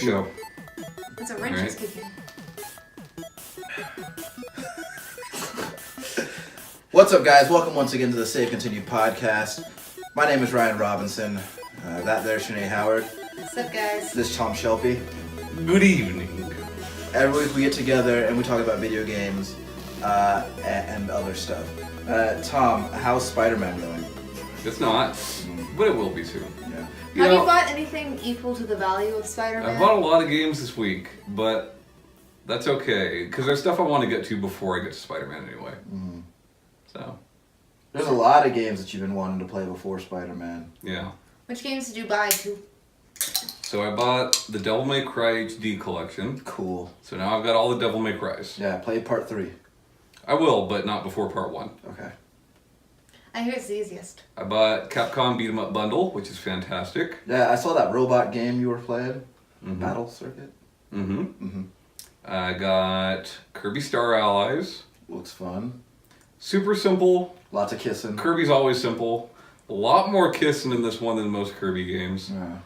go. It's a wrench is kicking. What's up, guys? Welcome once again to the Save Continue podcast. My name is Ryan Robinson. That there's Shanee Howard. What's up, guys? This is Tom Shelby. Good evening. Every week we get together and we talk about video games and other stuff. Tom, how's Spider-Man going? It's not, but it will be soon. Yeah. Have you bought anything equal to the value of Spider-Man? I bought a lot of games this week, but that's okay, because there's stuff I want to get to before I get to Spider-Man anyway. Mm. So. There's a lot of games that you've been wanting to play before Spider-Man. Yeah. Which games did you buy too? So I bought the Devil May Cry HD collection. Cool. So now I've got all the Devil May Crys. Yeah, play part 3. I will, but not before part 1. Okay. I hear it's the easiest. I bought Capcom Beat 'em Up Bundle, which is fantastic. Yeah, I saw that robot game you were playing. Mm-hmm. Battle Circuit. Mm-hmm. Mm-hmm. I got Kirby Star Allies. Looks fun. Super simple. Lots of kissing. Kirby's always simple. A lot more kissing in this one than most Kirby games. Yeah.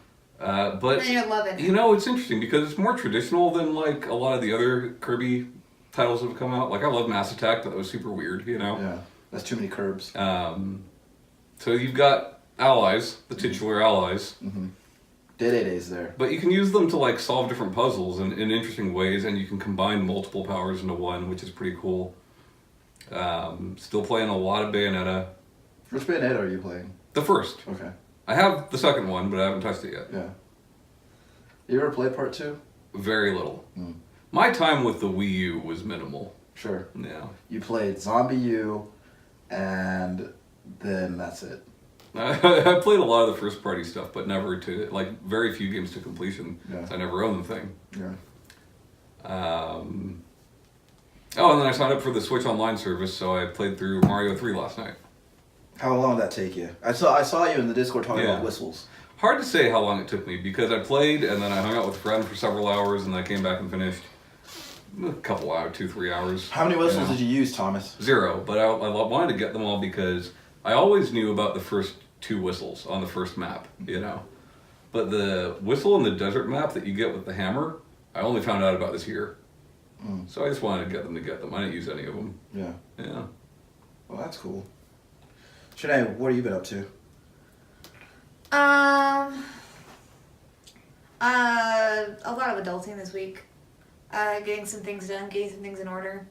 But, And you're loving it. you know, it's interesting because it's more traditional than, like, a lot of the other Kirby titles that have come out. Like, I love Mass Attack, but that was super weird, you know? Yeah. That's too many curbs. So you've got allies, the titular allies. Mm-hmm. Dedede's there. But you can use them to, like, solve different puzzles in interesting ways, and you can combine multiple powers into one, which is pretty cool. Still playing a lot of Bayonetta. Which Bayonetta are you playing? The first. Okay. I have the second one, but I haven't touched it yet. Yeah. You ever played part 2? Very little. Mm. My time with the Wii U was minimal. Sure. Yeah. You played Zombie U, and then that's it. I played a lot of the first party stuff, but never to, like, very few games to completion. Yeah. So I never owned the thing. Yeah. Oh, and then I signed up for the Switch Online service, so I played through Mario 3 last night. How long did that take you? I saw you in the Discord talking about whistles. Hard to say how long it took me, because I played, and then I hung out with a friend for several hours, and then I came back and finished a couple hours, 2-3 hours. How many whistles did you use, Thomas? 0, but I wanted to get them all because I always knew about the first 2 whistles on the first map, you know. But the whistle in the desert map that you get with the hammer, I only found out about this year. Mm. So I just wanted to get them. I didn't use any of them. Yeah. Yeah. Well, that's cool. Shanee, what have you been up to? A lot of adulting this week. Getting some things done, getting some things in order.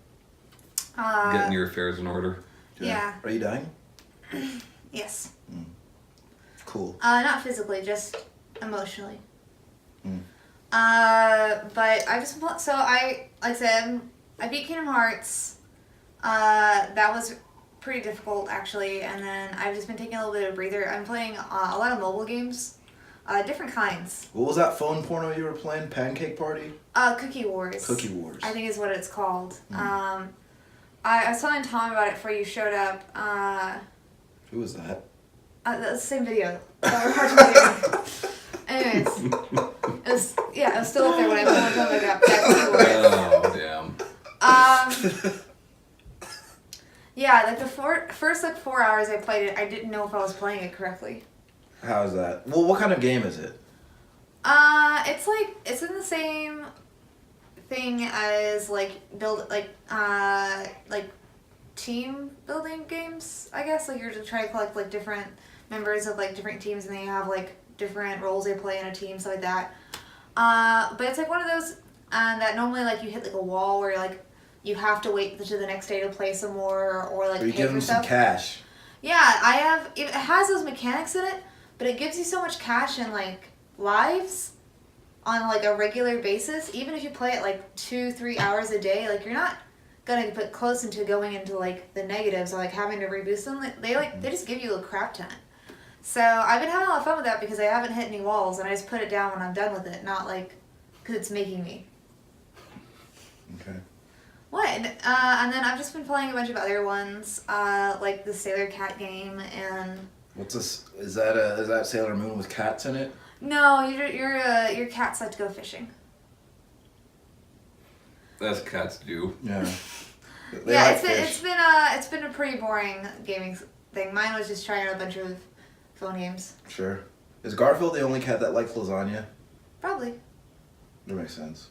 Getting your affairs in order. Yeah. Are you dying? Yes. Mm. Cool. Not physically, just emotionally. Mm. But I just want, so like I said, I beat Kingdom Hearts. That was pretty difficult, actually, and then I've just been taking a little bit of a breather. I'm playing a lot of mobile games, different kinds. What was that phone porno you were playing? Pancake Party? Cookie Wars. Cookie Wars. I think is what it's called. Mm. I was telling Tom about it before you showed up. Who was that? That's the same video that we're watching together. Anyways, it was still up there when I got back to it. Oh, damn. Yeah, like the first 4 hours I played it, I didn't know if I was playing it correctly. How is that? Well, what kind of game is it? It's in the same thing as like team building games, I guess. Like you're just trying to collect like different members of like different teams, and they have like different roles they play in a team, stuff like that. But it's like one of those that normally like you hit like a wall where you're like you have to wait to the next day to play some more or like Or you pay give for them stuff. some cash. Yeah, it has those mechanics in it, but it gives you so much cash and like lives on like a regular basis. Even if you play it like 2-3 hours a day, like you're not gonna put close into going into like the negatives or like having to reboost them. They just give you a crap ton. So I've been having a lot of fun with that because I haven't hit any walls and I just put it down when I'm done with it, not like because it's making me. Okay. What? And then I've just been playing a bunch of other ones, like the Sailor Cat game and. What's this? Is that Sailor Moon with cats in it? No, your cats like to go fishing. As cats do. Yeah. It's been a pretty boring gaming thing. Mine was just trying out a bunch of phone games. Sure. Is Garfield the only cat that likes lasagna? Probably. That makes sense.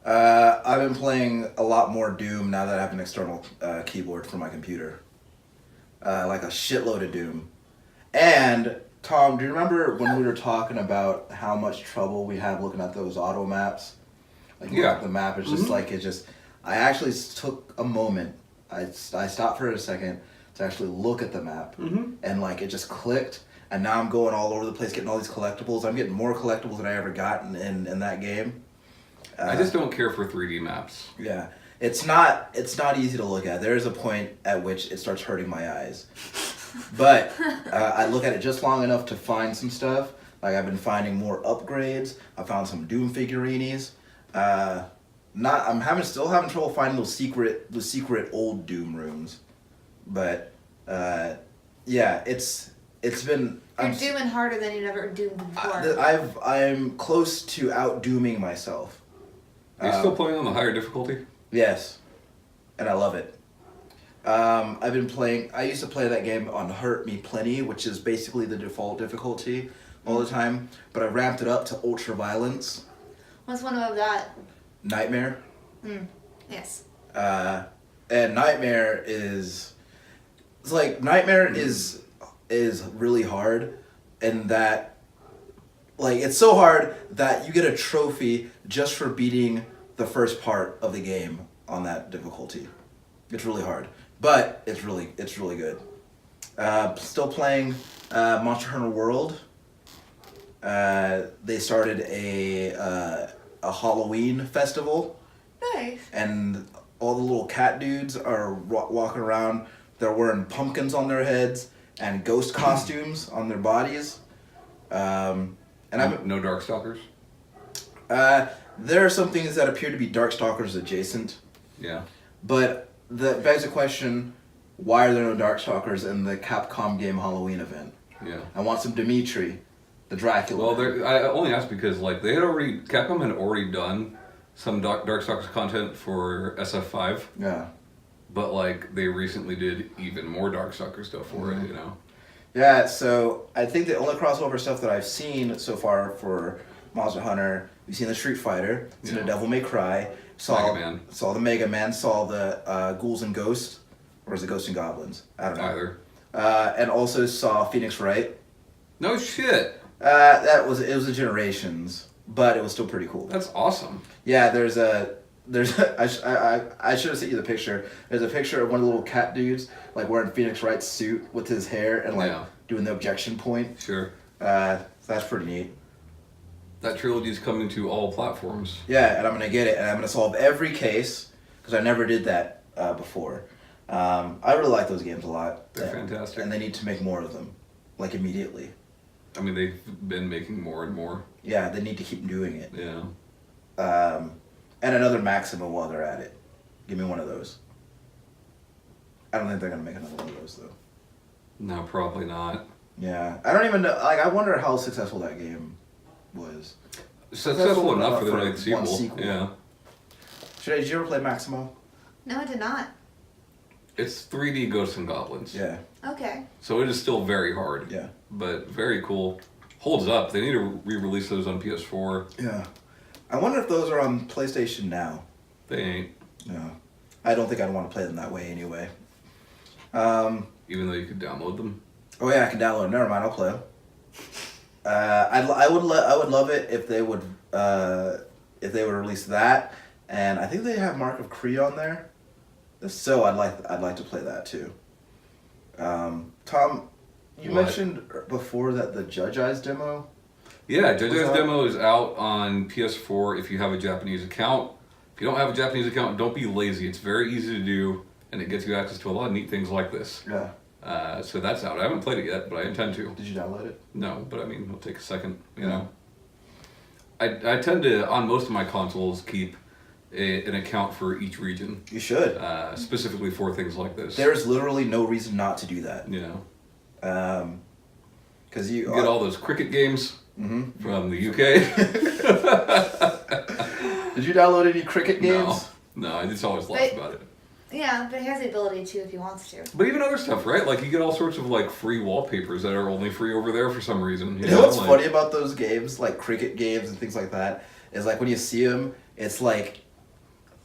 I've been playing a lot more Doom now that I have an external keyboard for my computer. Like a shitload of Doom. And, Tom, do you remember when we were talking about how much trouble we have looking at those auto maps? Like, look at the map, it's just like, I actually took a moment, I stopped for a second to actually look at the map. And, like, it just clicked. And now I'm going all over the place getting all these collectibles. I'm getting more collectibles than I ever got in that game. I just don't care for 3D maps. Yeah. It's not easy to look at. There is a point at which it starts hurting my eyes. But I look at it just long enough to find some stuff. Like I've been finding more upgrades. I found some Doom figurines. Still having trouble finding those secret old Doom rooms. But yeah, it's been. You're dooming harder than you've ever doomed before. I'm close to out-dooming myself. Are you still playing on the higher difficulty? Yes, and I love it. I used to play that game on Hurt Me Plenty, which is basically the default difficulty all the time, but I ramped it up to Ultra Violence. What's one above that? Nightmare. Yes. And Nightmare is really hard, and that, like, it's so hard that you get a trophy just for beating the first part of the game on that difficulty. It's really hard, but it's really good. Still playing Monster Hunter World. They started a Halloween festival. Nice. And all the little cat dudes are walking around. They're wearing pumpkins on their heads and ghost costumes on their bodies. And no Darkstalkers? There are some things that appear to be Darkstalkers adjacent. Yeah. But that begs the question, why are there no Darkstalkers in the Capcom game Halloween event? Yeah. I want some Dimitri, the Dracula. Well, I only asked because like Capcom had already done some Darkstalkers content for SF5. Yeah. But like they recently did even more Darkstalker stuff for it, you know. Yeah, so I think the only crossover stuff that I've seen so far for Monster Hunter, we've seen the Street Fighter, seen the Devil May Cry, saw the Mega Man, saw the Ghouls and Ghosts, or is it Ghosts and Goblins? I don't know. Either. And also saw Phoenix Wright. No shit. It was a Generations, but it was still pretty cool. That's awesome. Yeah, I should have sent you the picture. There's a picture of one of the little cat dudes like wearing Phoenix Wright's suit with his hair and like doing the objection point. Sure. That's pretty neat. That trilogy's coming to all platforms. Yeah, and I'm gonna get it, and I'm gonna solve every case because I never did that before. I really like those games a lot. They're fantastic, and they need to make more of them, like immediately. I mean, they've been making more and more. Yeah, they need to keep doing it. Yeah. And another Maxima while they're at it. Give me one of those. I don't think they're gonna make another one of those though. No, probably not. Yeah, I don't even know. Like, I wonder how successful that game was. Successful enough for the right sequel. Yeah. Did you ever play Maximo? No, I did not. It's 3D Ghosts and Goblins. Yeah. Okay. So it is still very hard. Yeah. But very cool. Holds up. They need to re-release those on PS4. Yeah. I wonder if those are on PlayStation now. They ain't. No. I don't think I'd want to play them that way anyway. Even though you could download them. Oh yeah, I can download them. Never mind, I'll play them. I would love it if they would release that, and I think they have Mark of Cree on there. So I'd like to play that too. Tom, you mentioned before that the Judge Eyes demo. Yeah, Judge Eyes demo is out on PS4 if you have a Japanese account. If you don't have a Japanese account, don't be lazy. It's very easy to do, and it gets you access to a lot of neat things like this. Yeah. So that's out. I haven't played it yet, but I intend to. Did you download it? No, but I mean, it'll take a second, you know. I tend to, on most of my consoles, keep an account for each region. You should. Specifically for things like this. There's literally no reason not to do that. You know. Because you get all those cricket games from the UK. Did you download any cricket games? No, I just always laugh about it. Yeah, but he has the ability to if he wants to. But even other stuff, right? Like you get all sorts of like free wallpapers that are only free over there for some reason. You know what's funny about those games, like cricket games and things like that, is like when you see him, it's like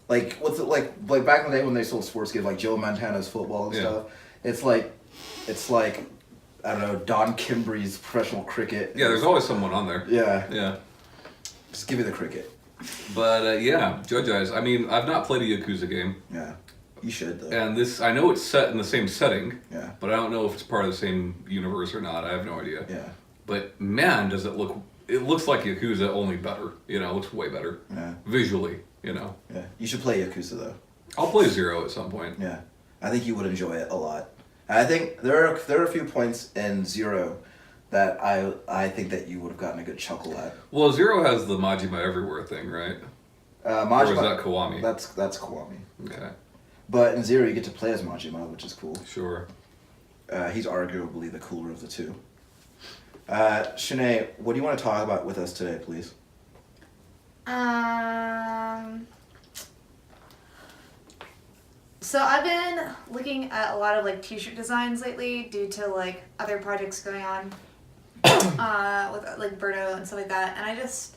what's it like back in the day when they sold sports games like Joe Montana's football and stuff. It's like I don't know, Don Kimbry's professional cricket. Yeah, there's always someone on there. Yeah. Yeah. Just give me the cricket. But yeah, Judge Eyes. I mean, I've not played a Yakuza game. Yeah. You should though. And this, I know it's set in the same setting. Yeah. But I don't know if it's part of the same universe or not. I have no idea. Yeah. But man, does it look? It looks like Yakuza, only better. You know, it looks way better. Yeah. Visually, you know. Yeah. You should play Yakuza though. I'll play Zero at some point. Yeah. I think you would enjoy it a lot. I think there are a few points in Zero that I think that you would have gotten a good chuckle at. Well, Zero has the Majima Everywhere thing, right? Majima, or is that Kiwami? That's Kiwami. Okay. But in Zero, you get to play as Majima, which is cool. Sure. He's arguably the cooler of the two. Shanee, what do you want to talk about with us today, please? So I've been looking at a lot of like t-shirt designs lately due to like other projects going on with like Berto and stuff like that, and this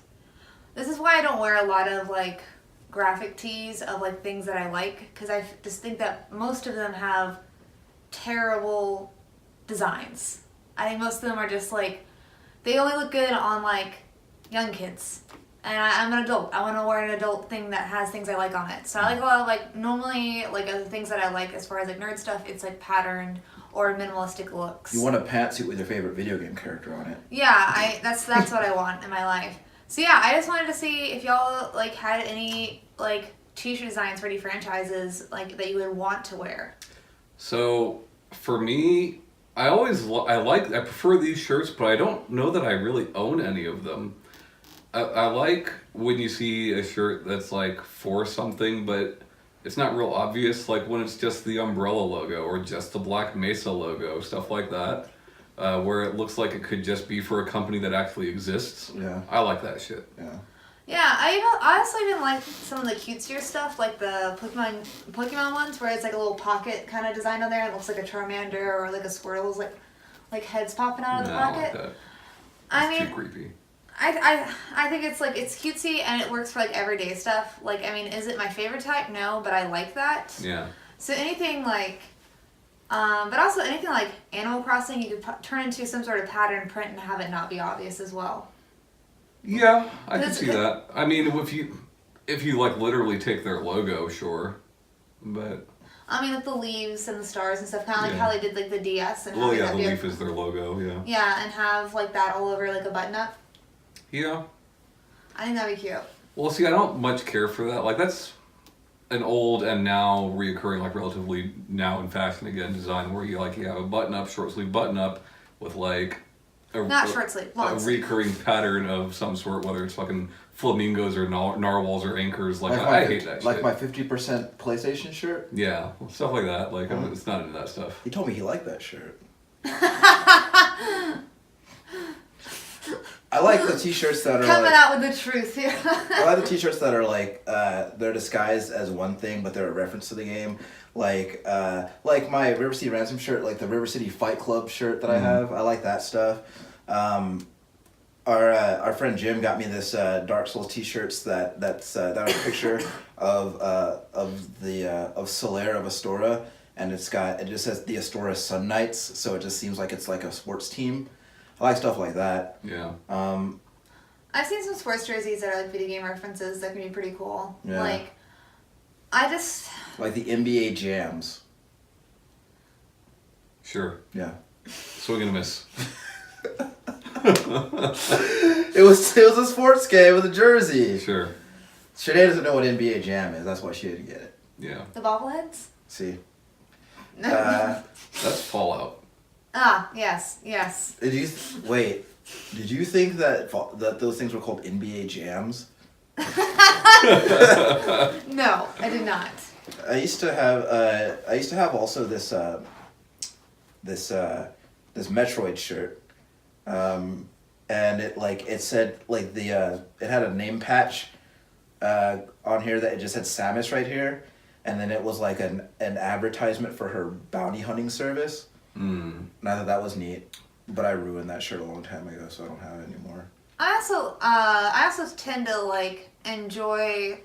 is why I don't wear a lot of like graphic tees of like things that I like, because I just think that most of them have terrible designs. I think most of them are just like, they only look good on like young kids. And I'm an adult. I want to wear an adult thing that has things I like on it. So I like a lot of like, normally like the things that I like as far as like nerd stuff, it's like patterned or minimalistic looks. You want a pantsuit with your favorite video game character on it. Yeah, that's what I want in my life. So yeah, I just wanted to see if y'all like had any like t-shirt designs for any franchises like that you would want to wear. So for me, I prefer these shirts, but I don't know that I really own any of them. I like when you see a shirt that's like for something, but it's not real obvious, like when it's just the umbrella logo or just the Black Mesa logo, stuff like that, where it looks like it could just be for a company that actually exists. Yeah. I like that shit. Yeah. Yeah, I also even like some of the cutesier stuff, like the Pokemon ones, where it's like a little pocket kind of design on there. It looks like a Charmander or like a Squirtle's like heads popping out of the pocket. That's I mean, too creepy. I think it's like, it's cutesy and it works for like everyday stuff. Like, I mean, is it my favorite type? No, but I like that. Yeah. So anything like, but also anything like Animal Crossing, you could turn into some sort of pattern print and have it not be obvious as well. Yeah, I can see that. I mean, if you like literally take their logo, sure, but. I mean, with the leaves and the stars and stuff, kind of like how they did like the DS and. Well, yeah, the leaf is their logo. Yeah. Yeah, and have like that all over like a button up. Yeah. I think that'd be cute. Well, see, I don't much care for that. Like, that's an old and now reoccurring, like relatively now in fashion again, design where you have a button-up, short-sleeve button-up with like not short sleeve, long sleeve. Recurring pattern of some sort, whether it's fucking flamingos or narwhals or anchors. Like I hate that shit. Like my 50% PlayStation shirt? Yeah, stuff like that. Like, it's not into that stuff. He told me he liked that shirt. I like the t-shirts that are coming out with the truth here. I like the t-shirts that are like they're disguised as one thing, but they're a reference to the game. Like my River City Ransom shirt, like the River City Fight Club shirt that I have. I like that stuff. Our friend Jim got me this Dark Souls t-shirts that's a picture of Solaire of Astora, and it just says the Astora Sun Knights, so it just seems like it's like a sports team. I like stuff like that. Yeah. I've seen some sports jerseys that are like video game references that can be pretty cool. Yeah. Like the NBA Jams. Sure. Yeah. Swing and a miss. It was a sports game with a jersey. Sure. Shanee doesn't know what NBA Jam is. That's why she didn't get it. Yeah. The bobbleheads? See. That's Fallout. Ah, yes. Did you think that those things were called NBA Jams? No, I did not. I used to have also this Metroid shirt, and it said it had a name patch on here that it just had Samus right here, and then it was like an advertisement for her bounty hunting service. Now that was neat, but I ruined that shirt a long time ago, so I don't have it anymore. I also tend to like enjoy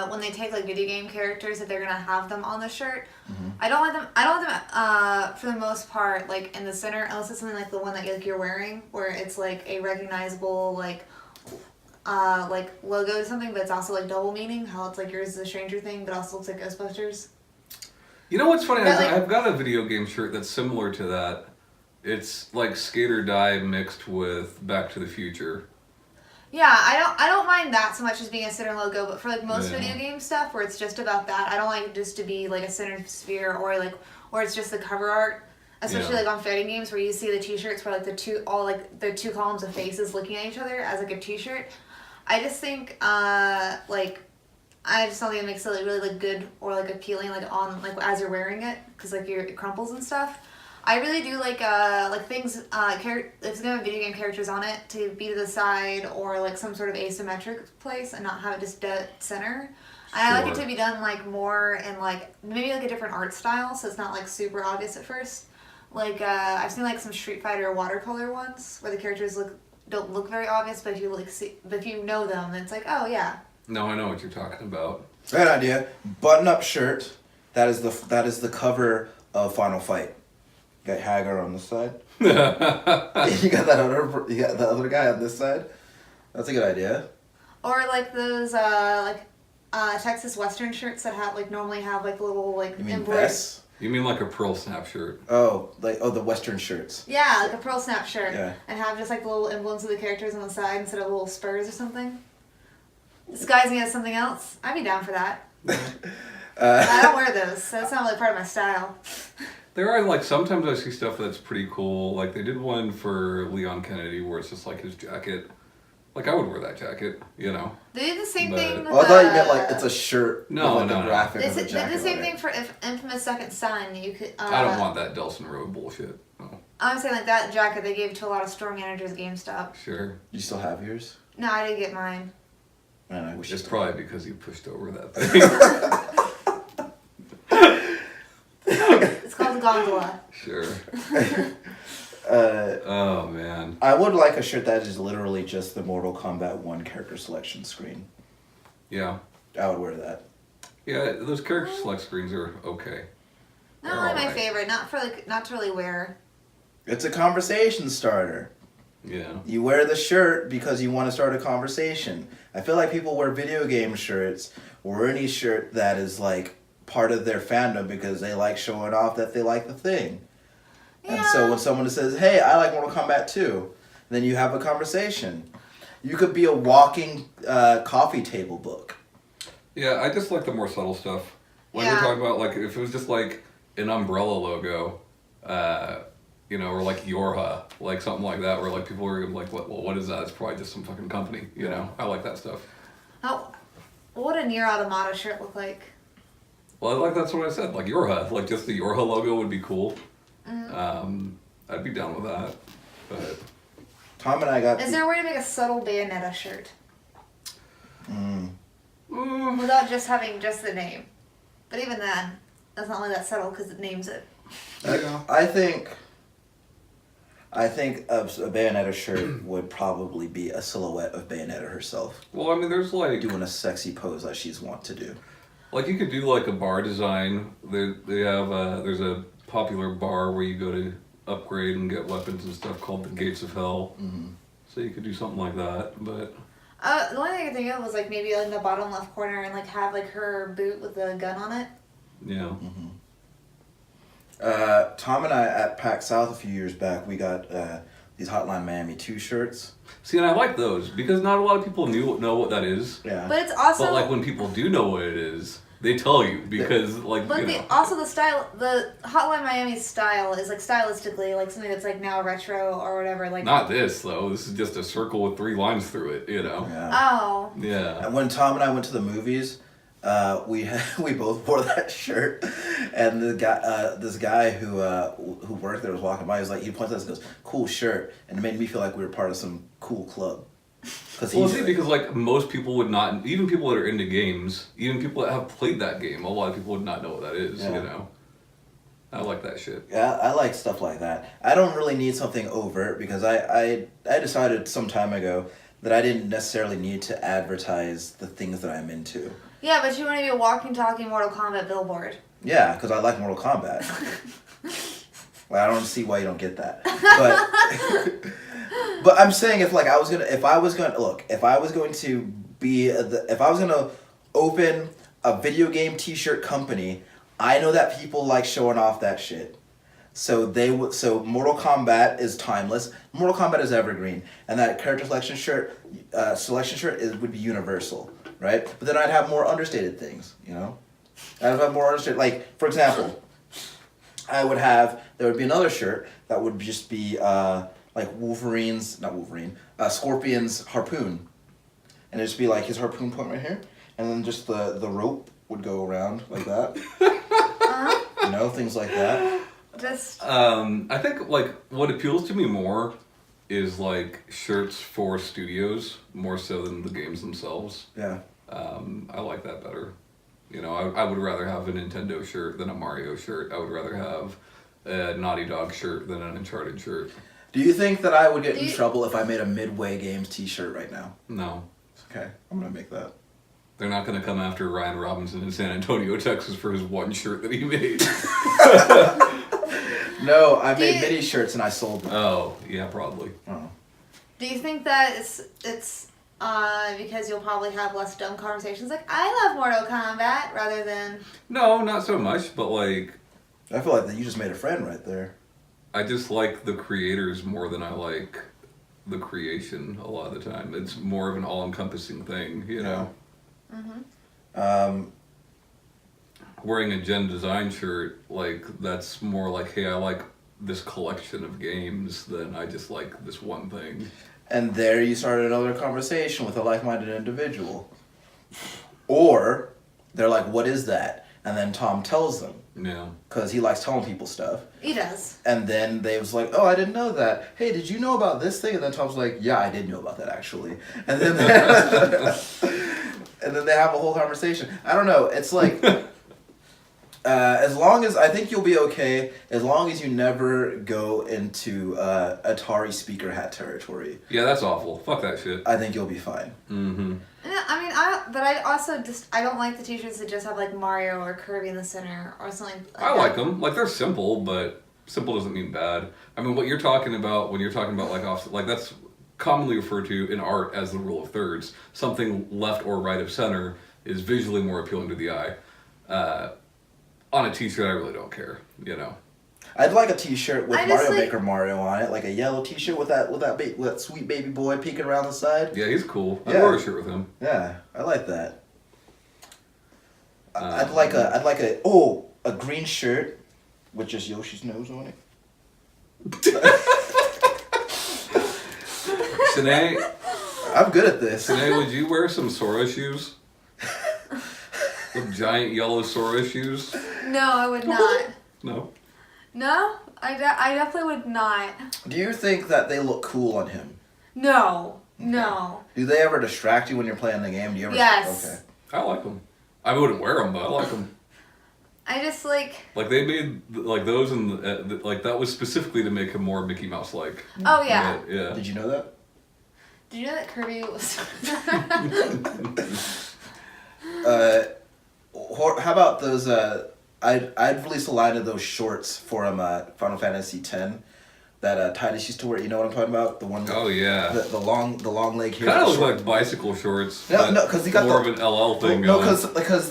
when they take like video game characters if they're gonna have them on the shirt. Mm-hmm. I don't want them for the most part like in the center unless it's something like the one that like you're wearing where it's like a recognizable like logo or something, but it's also like double meaning. How it's like yours is a Stranger Thing, but also looks like Ghostbusters. You know what's funny? But, like- I've got a video game shirt that's similar to that. It's like Skate or Die mixed with Back to the Future. Yeah, I don't mind that so much as being a center logo, but for like most Yeah. video game stuff where it's just about that, I don't like it just to be like a center sphere or it's just the cover art. Especially Yeah. like on fighting games where you see the t-shirts where like the two columns of faces looking at each other as like a t-shirt. I just think I just don't think it makes it like, really like good or like appealing like on like as you're wearing it because like it crumples and stuff. I really do like things if it's gonna have video game characters on it to be to the side or like some sort of asymmetric place and not have it just dead center. And I like it Sure. to be done like more in like maybe like a different art style so it's not like super obvious at first. Like I've seen like some Street Fighter watercolor ones where the characters don't look very obvious, but if you know them, then it's like, oh yeah. No, I know what you're talking about. Great idea. Button-up shirt. That is the cover of Final Fight. You got Hagar on this side. You got the other guy on this side. That's a good idea. Or like those Texas Western shirts that normally have like little like You mean embroidered. vests? You mean like a Pearl Snap shirt? The Western shirts. Yeah, like a pearl snap shirt. Yeah. And have just like the little emblems of the characters on the side instead of little spurs or something. Disguising as something else. I'd be down for that. I don't wear those, so it's not really part of my style. There are like sometimes I see stuff that's pretty cool. Like they did one for Leon Kennedy where it's just like his jacket. Like I would wear that jacket, you know. They did the same But- thing with Oh, I thought you meant like it's a shirt No, with like no, a no. graphic They of a did jacket the same on thing it. for Infamous Second Son. You could. I don't want that Delson Road bullshit. No. I'm saying like that jacket they gave to a lot of store managers at GameStop. Sure. You still have yours? No, I didn't get mine. Man, I wish you It's still probably because you pushed over that thing. It's called the gondola. Sure. Uh, Oh man. I would like a shirt that is literally just the Mortal Kombat 1 character selection screen. Yeah. I would wear that. Yeah, those character select screens are okay. Not They're really my alright. favorite. Not to really wear. It's a conversation starter. Yeah. You wear the shirt because you want to start a conversation. I feel like people wear video game shirts or any shirt that is like part of their fandom because they like showing off that they like the thing. And so when someone says, hey, I like Mortal Kombat 2, then you have a conversation. You could be a walking coffee table book. Yeah, I just like the more subtle stuff. When Yeah. we're talking about like if it was just like an umbrella logo, you know, or like Yorha, like something like that, where like people were like, what is that? It's probably just some fucking company, you know. I like that stuff. What would a Nier Automata shirt look like? Well, that's what I said. Like Yorha, like just the Yorha logo would be cool. Mm-hmm. I'd be down with that. But Tom and I got... Is there a way to make a subtle Bayonetta shirt Mm. without just having just the name? But even then, that's not really that subtle because it names it. Yeah. I think a Bayonetta shirt would probably be a silhouette of Bayonetta herself, Well, I mean, there's like doing a sexy pose like she's wont to do. Like you could do like a bar design. They have there's a popular bar where you go to upgrade and get weapons and stuff called the Gates of Hell. Mm-hmm. So you could do something like that. But The only thing I could think of was like maybe in the bottom left corner and like have like her boot with the gun on it. yeah, Tom and I at PAX South a few years back, we got these Hotline Miami 2 shirts. see, and I like those because not a lot of people know what that is. Yeah. But it's also But like when people do know what it is, they tell you because like But you the know. also the Hotline Miami style is like stylistically like something that's like now retro or whatever. Like Not this though. This is just a circle with 3 lines through it. You know. Yeah. oh Yeah. And when Tom and I went to the movies, we both wore that shirt, and the guy, this guy who worked there was walking by. He points at us and goes, "Cool shirt," and it made me feel like we were part of some cool club. Well, see, because like most people would not, even people that are into games, even people that have played that game, a lot of people would not know what that is. Yeah. You know. I like that shit. Yeah, I like stuff like that. I don't really need something overt because I decided some time ago that I didn't necessarily need to advertise the things that I'm into. Yeah, but you want to be a walking, talking Mortal Kombat billboard. Yeah, because I like Mortal Kombat. Well, I don't see why you don't get that. But I'm saying if I was going to open a video game T-shirt company, I know that people like showing off that shit. So Mortal Kombat is timeless. Mortal Kombat is evergreen, and that character selection shirt would be universal, right? But then I'd have more understated things, you know. I'd have more understated, like for example, there would be another shirt that would just be like Scorpion's harpoon, and it'd just be like his harpoon point right here, and then just the rope would go around like that. You know, things like that. I think like what appeals to me more is like shirts for studios more so than the games themselves. Yeah. I like that better. You know, I would rather have a Nintendo shirt than a Mario shirt. I would rather have a Naughty Dog shirt than an Uncharted shirt. Do you think that I would get in trouble if I made a Midway Games T-shirt right now? No. Okay, I'm gonna make that. They're not going to come after Ryan Robinson in San Antonio, Texas for his one shirt that he made. No, I made mini shirts and I sold them. Oh, yeah, probably. Oh. Do you think that it's because you'll probably have less dumb conversations like, I love Mortal Kombat, rather than... No, not so much, but like... I feel like that you just made a friend right there. I just like the creators more than I like the creation a lot of the time. It's more of an all-encompassing thing, you know? Mm-hmm. Wearing a Gen Design shirt, like, that's more like, hey, I like this collection of games than I just like this one thing. And there you started another conversation with a like-minded individual. Or, they're like, what is that? And then Tom tells them. Yeah. Because he likes telling people stuff. He does. And then they was like, oh, I didn't know that. Hey, did you know about this thing? And then Tom's like, yeah, I did know about that, actually. And then and then they have a whole conversation. I don't know. It's like... as long as I think you'll be okay, as long as you never go into Atari speaker hat territory. Yeah, that's awful. Fuck that shit. I think you'll be fine. Mm-hmm. I mean, I also I don't like the t-shirts that just have like Mario or Kirby in the center or something. I like them. Like, they're simple, but simple doesn't mean bad. I mean, what you're talking about when you're talking about like that's commonly referred to in art as the rule of thirds. Something left or right of center is visually more appealing to the eye. On a t-shirt, I really don't care, you know. I'd like a t-shirt with Mario Maker Mario on it, like a yellow t-shirt with that sweet baby boy peeking around the side. Yeah, he's cool. I'd wear a shirt with him. Yeah, I like that. I'd like a green shirt with just Yoshi's nose on it. Shanee, I'm good at this. Shanee, would you wear some Sora shoes? The giant yellow Sora shoes? No, I would not. No? No? I definitely would not. Do you think that they look cool on him? No. No. Do they ever distract you when you're playing the game? Do you ever? Yes. Okay. I like them. I wouldn't wear them, but I like them. I just like... Like, they made, like, those and, like, that was specifically to make him more Mickey Mouse-like. Oh, yeah. Yeah. Did you know that? Did you know that Kirby was... How about those? I'd release a line of those shorts for Final Fantasy X that Titus used to wear. You know what I'm talking about? The one. Oh yeah. The long leg here. Kind of look like bicycle shorts. No, because he got more of an LL thing. No, because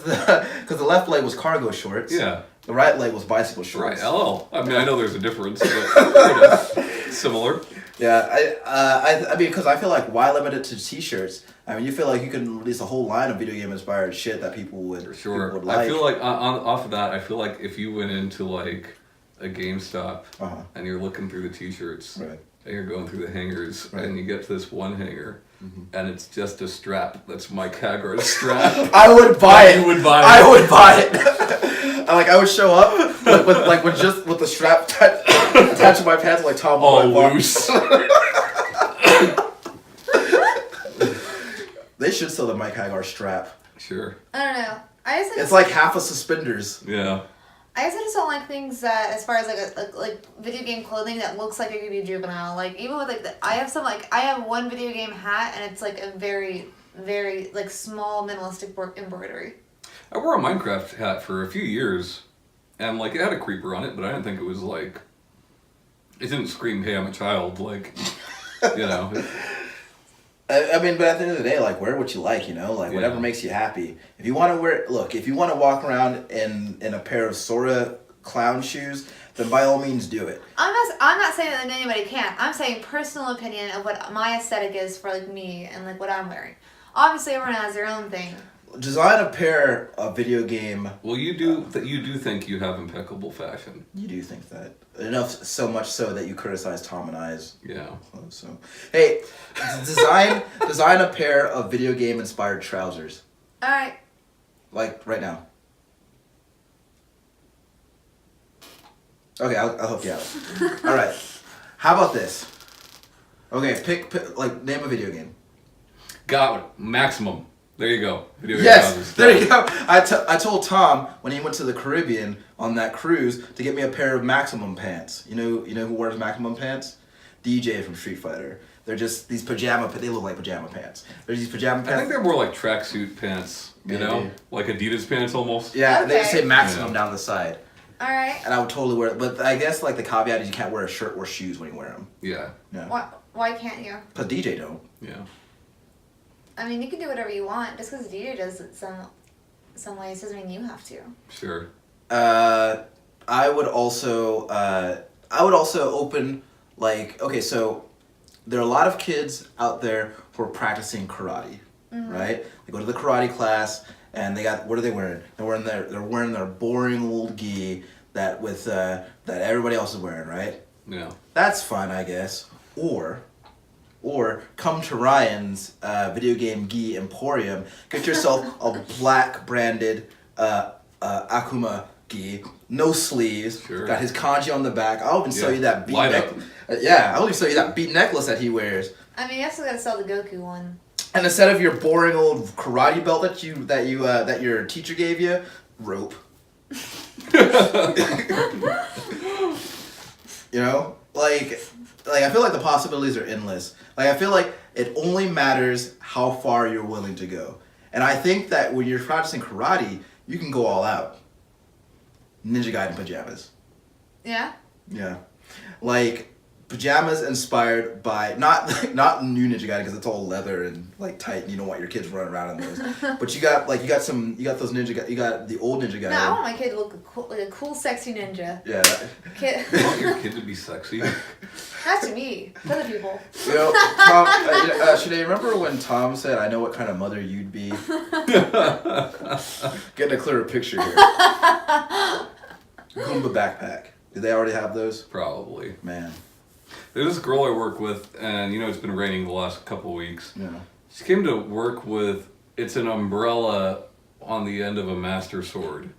the left leg was cargo shorts. Yeah. The right leg was bicycle shorts. Right, LL. I mean, I know there's a difference, but similar. Yeah, I mean, because I feel like why limit it to t-shirts? I mean, you feel like you can release a whole line of video game inspired shit that people would sure. People would like. I feel like off of that, I feel like if you went into like a GameStop and you're looking through the t-shirts and you're going through the hangers and you get to this one hanger and it's just a strap that's Mike Haggard's strap. I would buy it. You would buy it. I would buy it. I would show up with the strap attached to my pants like Tom. All loose. They should sell the Mike Haggard strap. Sure. I don't know. It's like half a suspenders. Yeah. I guess I just don't like things that, as far as like video game clothing that looks like it could be juvenile. Like even with like I have one video game hat and it's like a very like small minimalistic embroidery. I wore a Minecraft hat for a few years, and like it had a creeper on it, but I didn't think it was like. It didn't scream, "Hey, I'm a child!" Like, you know. I mean, but at the end of the day, like, wear what you like, you know? Like, whatever makes you happy. If you want to wear... Look, if you want to walk around in a pair of Sora clown shoes, then by all means do it. I'm not saying that anybody can't. I'm saying personal opinion of what my aesthetic is for, like, me and, like, what I'm wearing. Obviously, everyone has their own thing. Design a pair of video game... Well, you do think you have impeccable fashion. You do think that. Enough, so much so that you criticize Tom and I's. Yeah. So, hey, design a pair of video game inspired trousers. All right. Like right now. Okay, I'll help you out. All right. How about this? Okay, pick like name a video game. Got it. Maximum. There you go. Video game Yes, trousers. there you go. I told Tom when he went to the Caribbean on that cruise to get me a pair of Maximum pants. You know who wears Maximum pants? DJ from Street Fighter. They're just these pajama. They look like pajama pants. They're these pajama pants. I think they're more like tracksuit pants. You know, like Adidas pants almost. Yeah, Okay. they just say Maximum down the side. All right. And I would totally wear it, but I guess like the caveat is you can't wear a shirt or shoes when you wear them. Yeah. Yeah. Why can't you? Cause DJ don't. Yeah. I mean, you can do whatever you want. Just because DJ does it some ways doesn't mean you have to. Sure. I would also open like okay, so there are a lot of kids out there who are practicing karate, right? They go to the karate class and they got what are they wearing? They're wearing their boring old gi that everybody else is wearing, right? Yeah. That's fun, I guess. Or come to Ryan's video game gi emporium, get yourself a black branded Akuma gi, no sleeves, Sure. got his kanji on the back. I'll even sell you that beat Light necklace. I'll even sell you that beat necklace that he wears. I mean, you also gotta sell the Goku one. And instead of your boring old karate belt that your teacher gave you, rope. You know, like I feel like the possibilities are endless. Like I feel like it only matters how far you're willing to go. And I think that when you're practicing karate, you can go all out. Ninja Gaiden pajamas. Yeah. Yeah, like pajamas inspired by not new Ninja Gaiden because it's all leather and like tight and you don't want your kids running around in those. But you got the old Ninja Gaiden. No, I want my kid to look like a cool, sexy ninja. Yeah. Kid. You want your kid to be sexy. Not to me, to other people. You know, Tom, Shanee, remember when Tom said, "I know what kind of mother you'd be"? Getting a clearer picture here. Goomba backpack. Do they already have those? Probably. Man. There's this girl I work with, and it's been raining the last couple of weeks. Yeah. She came to work with, it's an umbrella on the end of a master sword.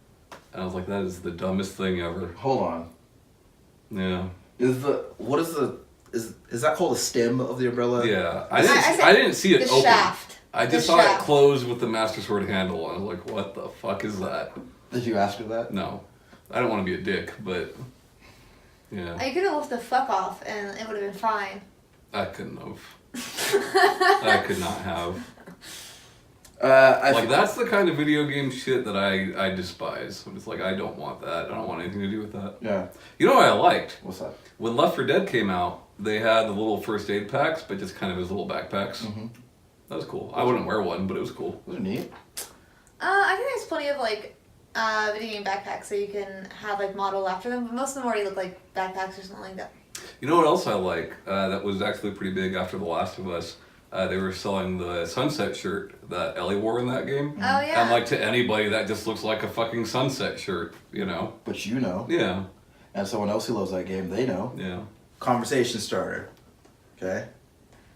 And I was like, that is the dumbest thing ever. Hold on. Yeah. Is that called the stem of the umbrella? Yeah. I said I didn't see it the open. shaft. I just The saw it shaft. closed with the master sword handle, and I was like, what the fuck is that? Did you ask her that? No. I don't want to be a dick, but yeah. You could have left the fuck off and it would have been fine. I couldn't have. I could not have. Like, that's the kind of video game shit that I despise. I'm just like, I don't want that. I don't want anything to do with that. Yeah. You know what I liked? What's that? When Left 4 Dead came out, they had the little first aid packs, but just kind of as little backpacks. Mm-hmm. That was cool. I wouldn't wear one, but it was cool. Those are neat. I think there's plenty of like video game backpacks so you can have like modeled after them, but most of them already look like backpacks or something like that. You know what else I like? That was actually pretty big after The Last of Us. They were selling the sunset shirt that Ellie wore in that game. Oh yeah. And like to anybody, that just looks like a fucking sunset shirt, But you know. Yeah. And someone else who loves that game, they know. Yeah. Conversation starter. Okay?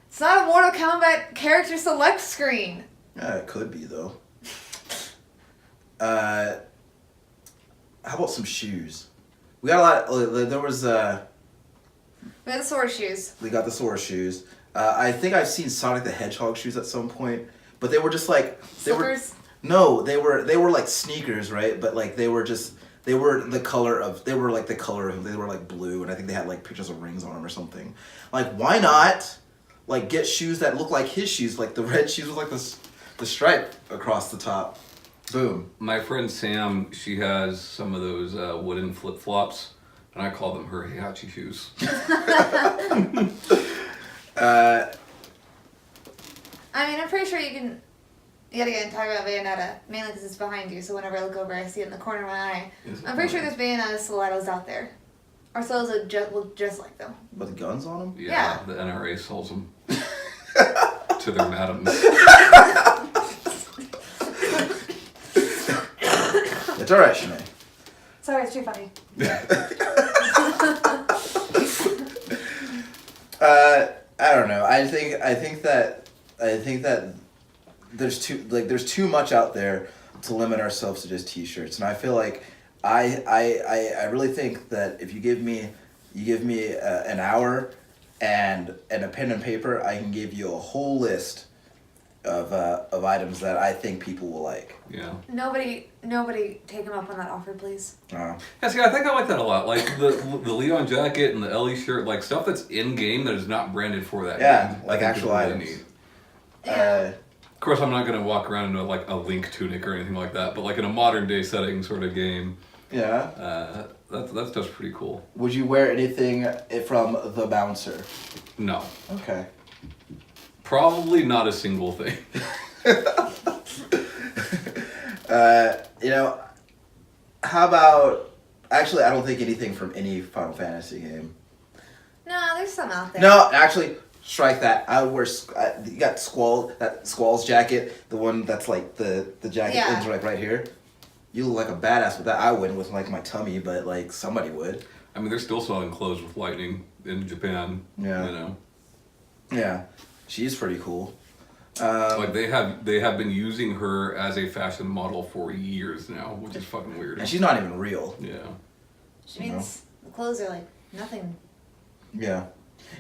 It's not a Mortal Kombat character select screen. Yeah, it could be though. How about some shoes? We got a lot. There was We got the sword shoes. we got the Sora shoes. I think I've seen Sonic the Hedgehog shoes at some point, but they were just like Slippers. they were like sneakers, right? But like they were They were the color of. They were like the color of. They were like blue, and I think they had like pictures of rings on them or something. Like, why not? Like, get shoes that look like his shoes, like the red shoes with like the stripe across the top. Boom. My friend Sam, she has some of those wooden flip flops, and I call them her Heihachi shoes. I mean, I'm pretty sure you can. Yet again, talk about Bayonetta, mainly because it's behind you, so whenever I look over, I see it in the corner of my eye. I'm pretty sure there's Bayonetta stilettos out there. Or stilettos that look just like them. With guns on them? Yeah, the NRA sells them to their madams. It's alright, Shanee. Sorry, it's too funny. I don't know. I think that there's too much out there to limit ourselves to just t-shirts, and I feel like I really think that if you give me an hour and a pen and paper, I can give you a whole list of items that I think people will like. Yeah. Nobody take him up on that offer, please. Yeah, see, I think I like that a lot. Like the Leon jacket and the Ellie shirt, like stuff that's in game that is not branded for that game. Like actual items. Neat. Yeah. Of course, I'm not gonna walk around in like a Link tunic or anything like that, but like in a modern day setting sort of game. Yeah. That stuff's pretty cool. Would you wear anything from the bouncer? No. Okay. Probably not a single thing. How about... Actually, I don't think anything from any Final Fantasy game. No, there's some out there. No, actually, strike that. I would wear... you got Squall's jacket, the one that's like the jacket ends like right here. You look like a badass with that. I wouldn't with like my tummy, but like somebody would. I mean, they're still selling clothes with lightning in Japan. Yeah. You know. Yeah, she's pretty cool. Like they have been using her as a fashion model for years now, which is fucking weird. And she's not even real. Yeah. Which means the clothes are like nothing. Yeah.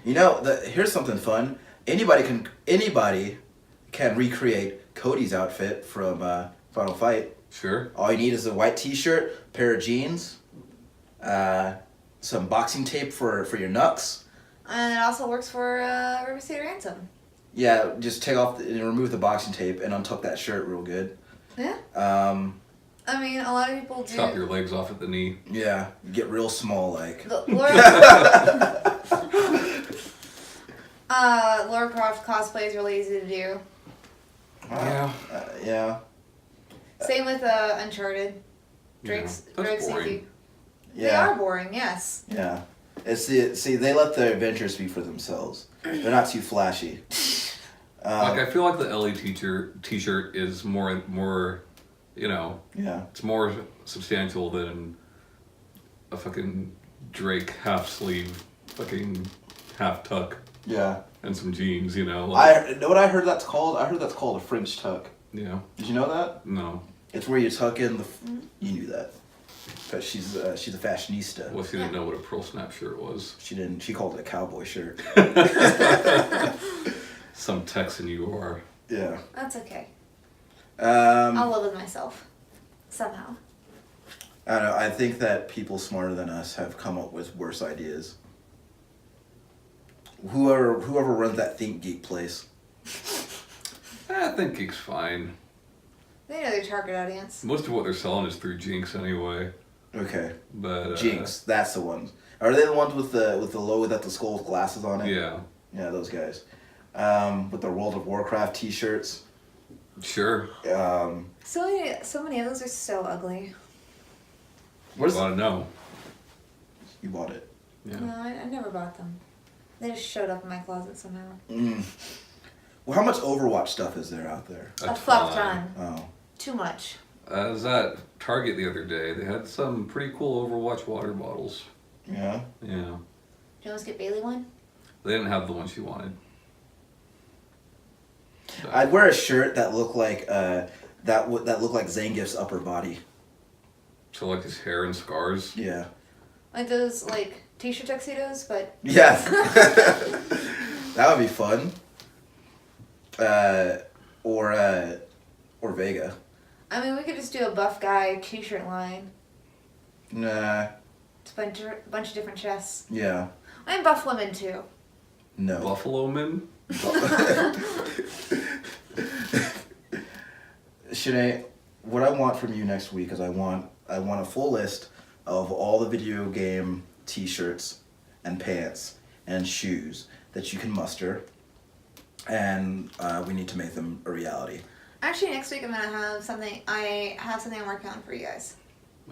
Here's something fun. Anybody can recreate Cody's outfit from Final Fight. Sure. All you need is a white t-shirt, pair of jeans, some boxing tape for your knucks. And it also works for River City Ransom. Yeah, just take off and remove the boxing tape and untuck that shirt real good. Yeah. I mean, a lot of people do. Chop your legs off at the knee. Yeah, get real small like. Lara Croft cosplay is really easy to do. Yeah. Yeah. Same with Uncharted. Drake's boring. Safety. Yeah. They are boring, yes. Yeah. See, they let the adventures speak for themselves. They're not too flashy. Like I feel like the Ellie t-shirt is more, Yeah. it's more substantial than a fucking Drake half sleeve, fucking half tuck. Yeah. And some jeans, Like, I know what I heard that's called. I heard that's called a French tuck. Yeah. Did you know that? No. It's where you tuck in the. You knew that. Because she's a fashionista. Well, she didn't know what a pearl snap shirt was. She didn't. She called it a cowboy shirt. Some Texan you are. Yeah. That's okay. I'll live with myself. Somehow. I don't know. I think that people smarter than us have come up with worse ideas. Whoever runs that Think Geek place. I think Geek's fine. They know their target audience. Most of what they're selling is through Jinx anyway. Okay. But Jinx, that's the ones. Are they the ones with the logo that the skull with glasses on it? Yeah. Yeah, those guys. With their World of Warcraft T-shirts. Sure. So many of those are so ugly. Where's I know. You bought it? Yeah. No, I never bought them. They just showed up in my closet somehow. Well, how much Overwatch stuff is there out there? A fuck ton. Oh. Too much. I was at Target the other day. They had some pretty cool Overwatch water bottles. Yeah. Yeah. Do you want to get Bailey one? They didn't have the one she wanted. So. I'd wear a shirt that looked like that looked like Zangief's upper body. So like his hair and scars. Yeah. Like those t-shirt tuxedos, but Yeah. That would be fun. Or Vega. I mean, we could just do a buff guy t-shirt line. Nah. It's a bunch of different chests. Yeah. And buff women too. No. Buffalo men? Shanee, what I want from you next week is I want a full list of all the video game t-shirts and pants and shoes that you can muster, and we need to make them a reality. Actually, next week I'm gonna have something. I have something I'm working on for you guys.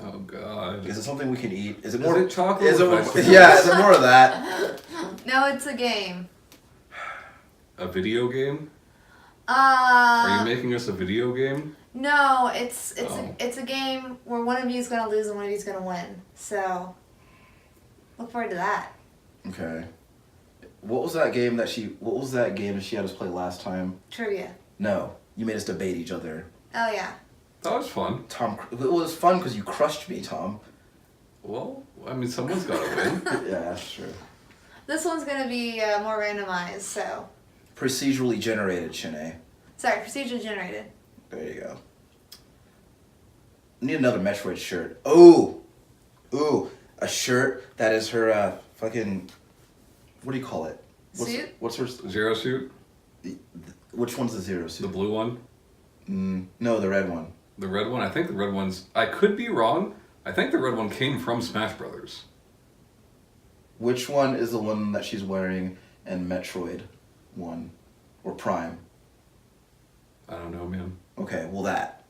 Oh god. Is it something we can eat? Is it Is more it chocolate Is or it, vegetables? yeah, is it more of that? No, it's a game. A video game? Are you Uh, making us a video game? no, it's Oh. it's a game where one of you's gonna lose and one of you's gonna win. So, look forward to that. Okay. What was that game that she had us play last time? Trivia. No, you made us debate each other. Oh yeah. That was fun. Tom, it was fun because you crushed me, Tom. Well, I mean, someone's got to win. Yeah, that's true. This one's gonna be more randomized. So, Procedurally generated, Shanee. sorry, procedure generated. There you go. Need another Metroid shirt. Ooh, a shirt that is her fucking. What do you call it? Suit? What's her? Zero suit? Which one's the zero The suit? blue one? No, the red one. The red one? I think the red one's... I could be wrong. I think the red one came from Smash Brothers. Which one is the one that she's wearing in Metroid 1 or Prime? I don't know, man. Okay, well that.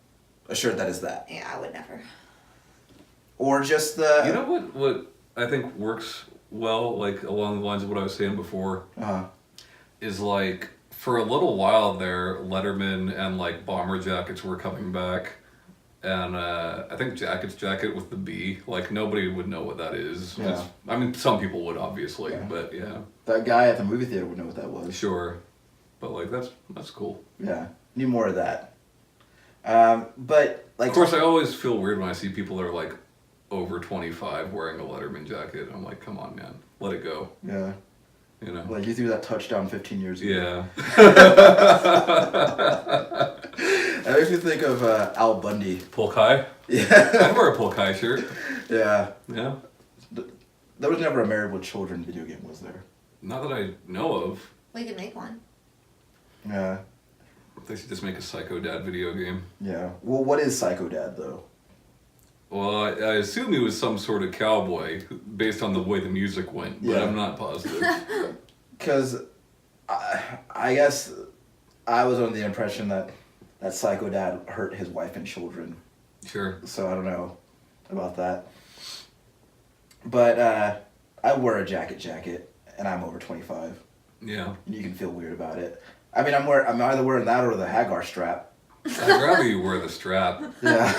A shirt that is that. Yeah, I would never. Or just the. You know what I think works well, like along the lines of what I was saying before, is like for a little while there, Letterman and like bomber jackets were coming back, and I think jacket with the B, like nobody would know what that is. Yeah. I mean, some people would obviously, Yeah. but yeah, That guy at the movie theater would know what that was. sure, but like that's cool. Yeah, need more of that. But like. Of course, I always feel weird when I see people that are like over 25 wearing a Letterman jacket. I'm like, come on, man, let it go. Yeah. You know. Like you threw that touchdown 15 years ago. Yeah. That makes me think of Al Bundy. Polkai? Yeah. I'd wear a Polkai shirt. Yeah. Yeah. There was never a Married with Children video game, was there? Not that I know of. We could make one. Yeah. They should just make a Psycho Dad video game. Yeah. Well, what is Psycho Dad, though? Well, I assume he was some sort of cowboy based on the way the music went, but Yeah. I'm not positive. Because I guess I was under the impression that Psycho Dad hurt his wife and children. Sure. So I don't know about that. But I wear a jacket, and I'm over 25. Yeah. And you can feel weird about it. I mean, I'm either wearing that or the Hagar strap. I'd rather you wear the strap. Yeah.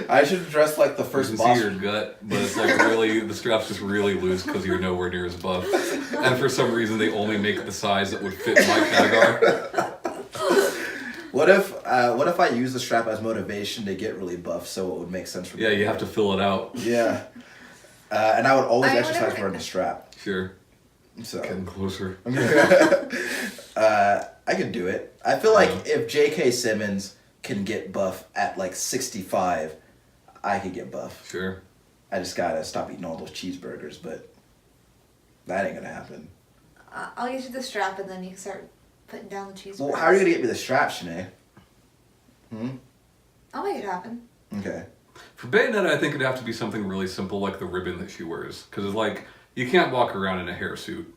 I should dress like the first You boss. can see your gut, but it's like really, the strap's just really loose because you're nowhere near as buff. And for some reason, they only make the size that would fit my Hagar. What if I use the strap as motivation to get really buff, so it would make sense for me? Yeah, you have to fill it out. Yeah. And I would always I exercise would- wearing the strap. Sure. So Getting closer. I could do it. I feel like if J.K. Simmons can get buff at like 65, I could get buff. Sure. I just gotta stop eating all those cheeseburgers, but that ain't gonna happen. I'll get you the strap and then you can start putting down the cheese. Well, how are you gonna get me the strap, Shanee? I'll make it happen. Okay. For Bayonetta, I think it'd have to be something really simple like the ribbon that she wears. Because it's like, you can't walk around in a hair suit,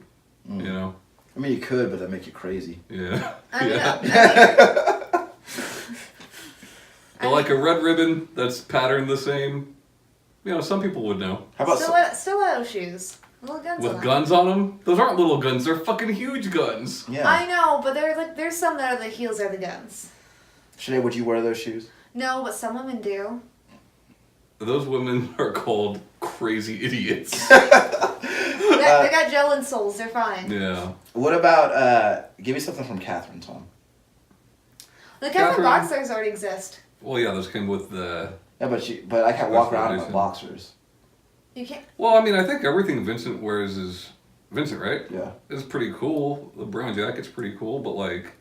you know? I mean, you could, but that'd make you crazy. Yeah. I mean, yeah. But like a red ribbon that's patterned the same, you know, some people would know. How about stiletto shoes. Little guns on With them. guns on them? Those aren't little guns, they're fucking huge guns. yeah. I know, but there's some that are the heels are the guns. Shanee, would you wear those shoes? No, but some women do. Those women are called crazy idiots. They got gel and soles. They're fine. Yeah. What about give me something from Catherine, Tom? The Catherine Catherine- boxers already exist. Well, yeah, those came with the... Yeah, but I can't walk around in my Edition. boxers. You can't. Well, I mean, I think everything Vincent wears is... Vincent, right? Yeah. It's pretty cool. The brown jacket's pretty cool, but like...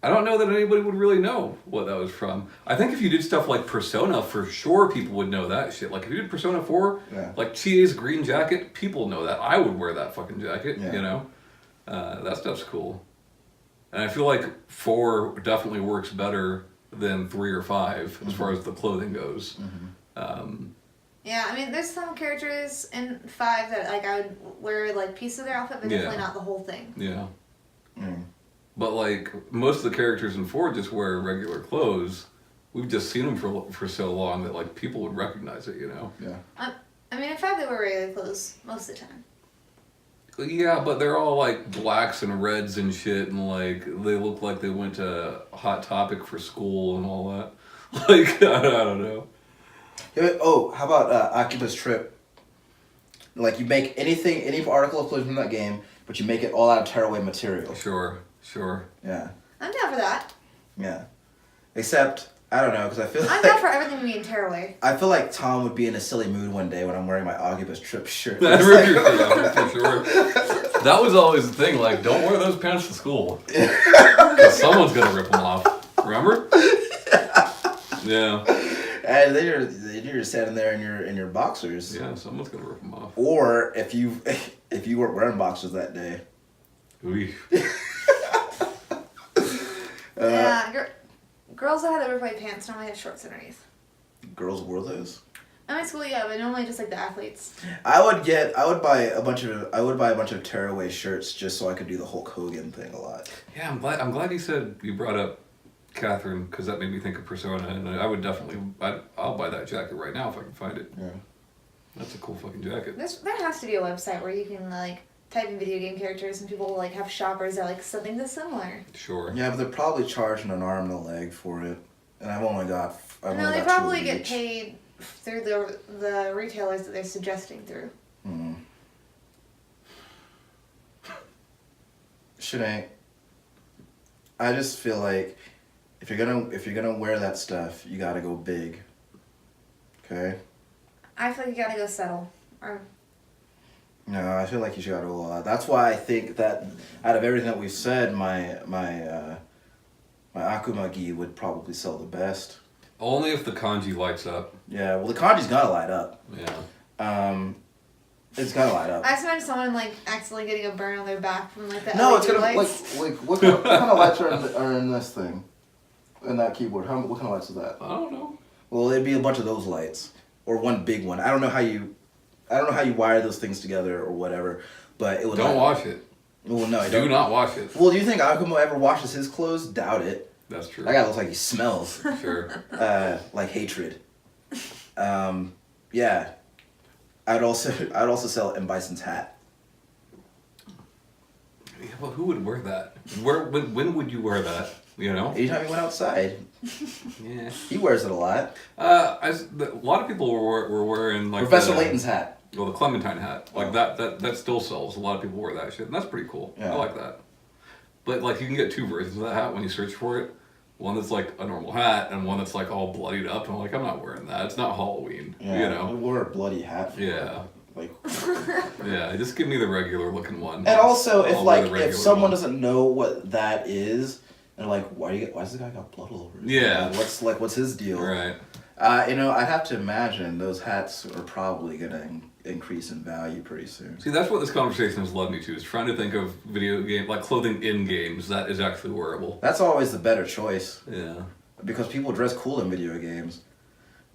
I don't know that anybody would really know what that was from. I think if you did stuff like Persona, for sure people would know that shit. Like if you did Persona 4, like Chie's green jacket, people know that. I would wear that fucking jacket, you know? That stuff's cool. And I feel like 4 definitely works better than 3 or 5 as far as the clothing goes. Yeah, I mean, there's some characters in 5 that like I would wear like pieces of their outfit, but definitely not the whole thing. Yeah. But like most of the characters in 4 just wear regular clothes. We've just seen them for so long that like people would recognize it, you know. Yeah. I mean, in 5 they wear regular clothes most of the time. Yeah, but they're all like blacks and reds and shit, and like they look like they went to Hot Topic for school and all that. Like I don't know. Oh, how about Oculus Trip? Like you make any article of clothing from that game, but you make it all out of tearaway material. Sure. Yeah. I'm down for that. Yeah. Except, I don't know, because I feel I'm down for everything we mean tearaway. I feel like Tom would be in a silly mood one day when I'm wearing my Oculus Trip shirt. Yeah, for sure. That was always the thing, like, don't wear those pants to school. Because someone's going to rip them off. Remember? Yeah. And then you're standing there in your boxers. Yeah, someone's going to rip them off. Or if you weren't wearing boxers that day. Yeah, girls that had overplay pants normally had shorts underneath. Girls wore those? In my school, yeah, but normally just like the athletes. I would buy a bunch of tearaway shirts just so I could do the Hulk Hogan thing a lot. Yeah, I'm glad you said you brought up Catherine, because that made me think of Persona, and I would definitely I'll buy that jacket right now if I can find it. Yeah. That's a cool fucking jacket. There has to be a website where you can like type in video game characters and people will like have shoppers that like something that's similar. Sure. Yeah, but they're probably charging an arm and a leg for it, and I've only got. No, they probably get paid through the retailers that they're suggesting through. Shanee, I just feel like if you're gonna wear that stuff, you gotta go big. Okay. I feel like you gotta go settle. Or No, I feel like you should gotta go. That's why I think that out of everything that we've said, my Akuma gi would probably sell the best. Only if the kanji lights up. Yeah, well the kanji's gotta light up. Yeah. It's gotta light up. I just imagine someone like accidentally getting a burn on their back from like the No, LED it's gonna lights. like what kind of lights are in this thing, in that keyboard? What kind of lights is that? I don't know. Well, it'd be a bunch of those lights, or one big one. I don't know how you wire those things together or whatever, but it would. Don't wash it. Well, no, Do not wash it. Well, do you think Akuma ever washes his clothes? Doubt it. That's true. That guy looks like he smells. Sure. Like hatred. Yeah. I'd also sell M. Bison's hat. Yeah, well, who would wear that? When would you wear that? You know? Anytime he went outside. Yeah. He wears it a lot. A lot of people were wearing like Professor Layton's hat. Well, the Clementine hat, like that still sells. A lot of people wear that shit, and that's pretty cool. Yeah. I like that. But like, you can get 2 versions of that hat when you search for it. One that's like a normal hat, and one that's like all bloodied up. And I'm like, I'm not wearing that. It's not Halloween. Yeah, You know? I wore a bloody hat. Yeah. Like. Yeah. Just give me the regular looking one. And also, I'll if someone doesn't know what that is, they're like, why does the guy got blood all over his Yeah. head? What's his deal? Right. I'd have to imagine those hats are probably gonna increase in value pretty soon. See, that's what this conversation has led me to, is trying to think of video game, like clothing in games that is actually wearable. That's always the better choice. Yeah. Because people dress cool in video games.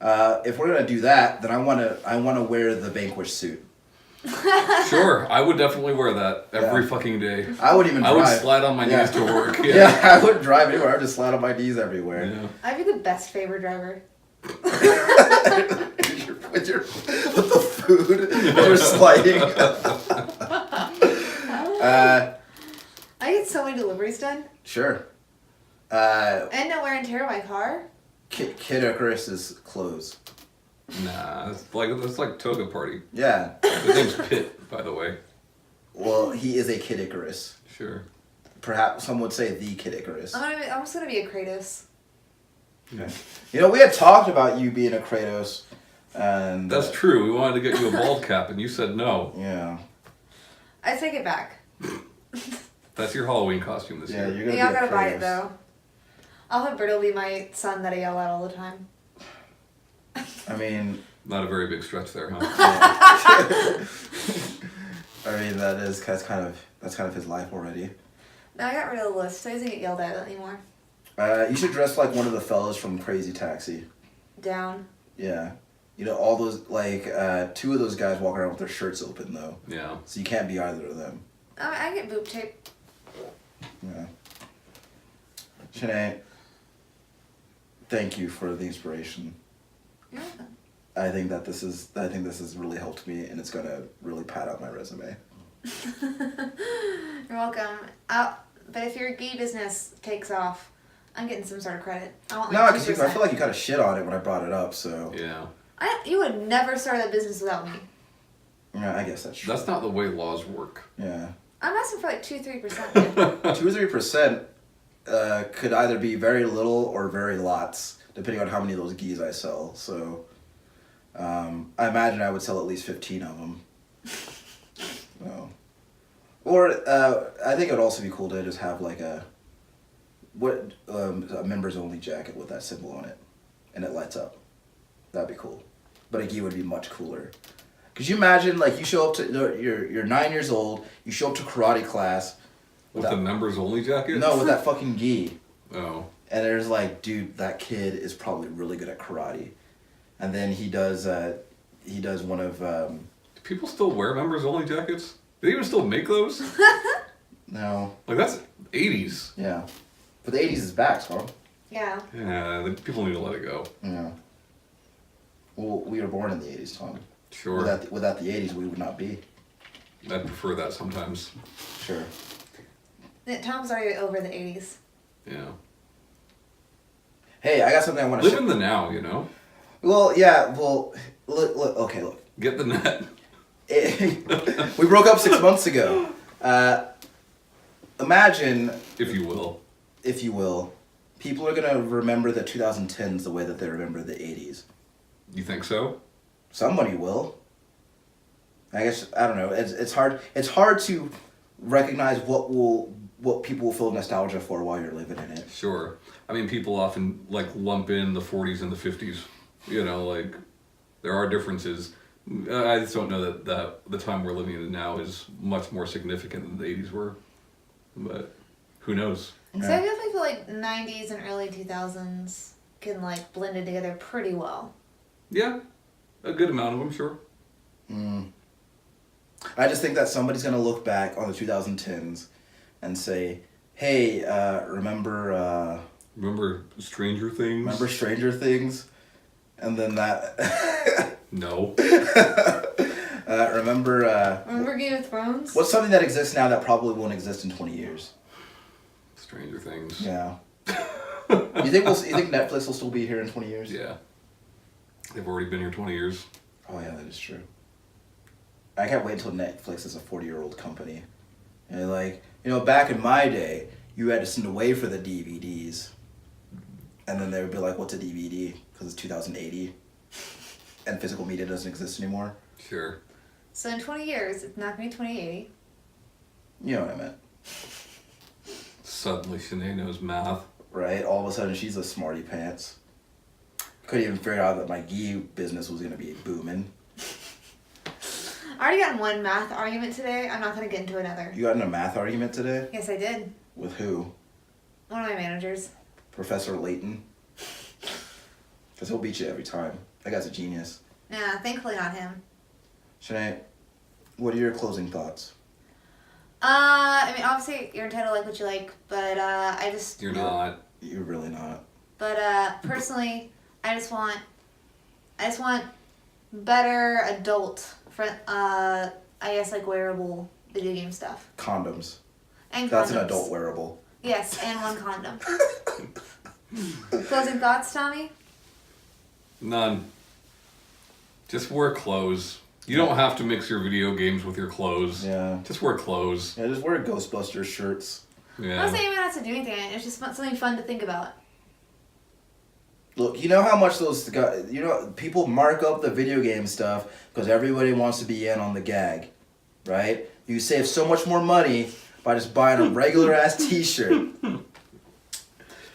If we're gonna do that, then I wanna wear the Vanquish suit. Sure, I would definitely wear that every fucking day. I would even drive. I would slide on my knees to work. Yeah. Yeah, I wouldn't drive anywhere. I would just slide on my knees everywhere. Yeah. I'd be the best favor driver. with the food, you're sliding. I get so many deliveries done. Sure. And no wear and tear my car. Kid Icarus's clothes. Nah, it's like Toga Party. Yeah. His name's Pit, by the way. Well, he is a Kid Icarus. Sure. Perhaps some would say the Kid Icarus. I'm just gonna be a Kratos. Okay. You know, we had talked about you being a Kratos, and That's true. We wanted to get you a bald cap, and you said no. Yeah. I take it back. That's your Halloween costume this Yeah, year. you're gonna Y'all be a gotta buy it Kratos. though. I'll have Berto be my son that I yell at all the time. I mean, Not a very big stretch there, huh? I mean that's kind of his life already. No, I got rid of the list, so he doesn't get yelled at anymore. You should dress like one of the fellas from Crazy Taxi. Down. Yeah. You know, all those, like, two of those guys walk around with their shirts open, though. Yeah. So you can't be either of them. I get boob tape. Yeah. Shanee, thank you for the inspiration. You're welcome. I think this has really helped me, and it's gonna really pad out my resume. You're welcome. But if your gay business takes off, I'm getting some sort of credit. I want No, like because 2%. I feel like you kind of shit on it when I brought it up, so. Yeah. You would never start that business without me. Yeah, I guess that's true. That's not the way laws work. Yeah. I'm asking for like 2-3%. 2 or 3% could either be very little or very lots, depending on how many of those geese I sell. So, I imagine I would sell at least 15 of them. So. Or I think it would also be cool to just have like a members only jacket with that symbol on it, and it lights up. That'd be cool. But a gi would be much cooler. Could you imagine, like, you show up to you're 9 years old, you show up to karate class With the members only jacket? No, with that fucking gi. Oh. And there's like, dude, that kid is probably really good at karate. And then he does one of Do people still wear members only jackets? Do they even still make those? no. Like, that's 80s. Yeah. But the 80s is back, so. Yeah. Yeah, people need to let it go. Yeah. Well, we were born in the 80s, Tom. Sure. Without the 80s, we would not be. I'd prefer that sometimes. Sure. Tom's already over the 80s. Yeah. Hey, I got something I want to Live in the now, you know? Well, yeah, well, look, okay, look. Get the net. We broke up 6 months ago. Imagine, If you will. if you will, people are going to remember the 2010s the way that they remember the 80s. You think so? Somebody will. I guess, I don't know. It's hard to recognize what people will feel nostalgia for while you're living in it. Sure. I mean, people often, like, lump in the 40s and the 50s. You know, like, there are differences. I just don't know that the time we're living in now is much more significant than the 80s were. But who knows? So I definitely feel like 90s and early 2000s can like blend in together pretty well. Yeah. A good amount of them, sure. I just think that somebody's going to look back on the 2010s and say, hey, remember Stranger Things? remember Stranger Things? And then that... No. Remember Game of Thrones? What's something that exists now that probably won't exist in 20 years? Stranger Things. Yeah. You think Netflix will still be here in 20 years? Yeah. They've already been here 20 years. Oh yeah, that is true. I can't wait until Netflix is a 40-year-old company. And like, back in my day, you had to send away for the DVDs. And then they would be like, what's a DVD? Because it's 2080. And physical media doesn't exist anymore. Sure. So in 20 years, it's not going to be 2080. You know what I meant. Suddenly Shanee knows math. Right? All of a sudden, she's a smarty pants. Couldn't even figure out that my gi business was going to be booming. I already got in one math argument today. I'm not going to get into another. You got in a math argument today? Yes, I did. With who? One of my managers. Professor Layton? Because he'll beat you every time. That guy's a genius. Nah, thankfully not him. Shanae, what are your closing thoughts? I mean, obviously, you're entitled to like what you like, but I just... You're not. You're really not. But personally, I just want better adult, I guess, like, wearable video game stuff. Condoms. And condoms. That's an adult wearable. Yes, and one condom. Closing thoughts, Tommy? None. Just wear clothes. You don't have to mix your video games with your clothes. Yeah. Just wear clothes. Yeah, just wear Ghostbusters shirts. Yeah. I'm not saying you don't have to do anything. It's just something fun to think about. Look, you know how much those guys, people mark up the video game stuff because everybody wants to be in on the gag, right? You save so much more money by just buying a regular ass t-shirt.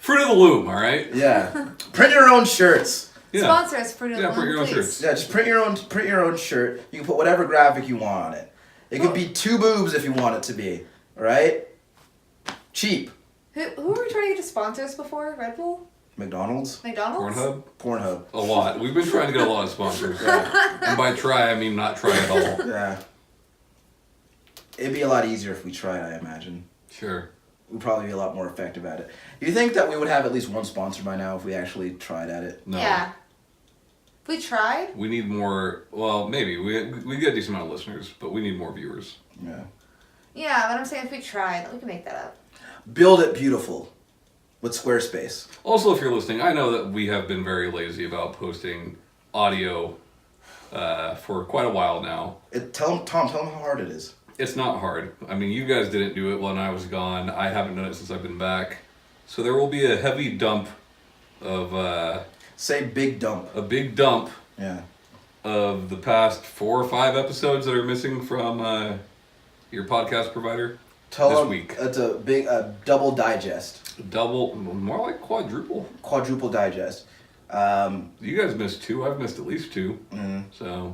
Fruit of the Loom, all right? Yeah. Print your own shirts. Yeah. Sponsor us, Fruit of the Yeah, print Loom, your own please. shirts. Yeah, just print your own shirt. You can put whatever graphic you want on it. It could be 2 boobs if you want it to be. Right? Cheap. Who were we trying to get to sponsor us before? Red Bull? McDonald's. McDonald's? Pornhub. A lot. We've been trying to get a lot of sponsors. And by try, I mean not try at all. Yeah. It'd be a lot easier if we tried, I imagine. Sure. We'd probably be a lot more effective at it. Do you think that we would have at least one sponsor by now if we actually tried at it? No. Yeah. If we tried? We need more. Well, maybe we get a decent amount of listeners, but we need more viewers. Yeah. Yeah, but I'm saying if we tried, we can make that up. Build it beautiful with Squarespace. Also, if you're listening, I know that we have been very lazy about posting audio for quite a while now. Tom, tell them how hard it is. It's not hard. I mean, you guys didn't do it when I was gone. I haven't done it since I've been back. So there will be a heavy dump of Say big dump. a big dump Yeah. of the past 4 or 5 episodes that are missing from your podcast provider. Tell This them week. it's a big double digest. Double, more like quadruple. Quadruple digest. You guys missed 2. I've missed at least 2. Mm. So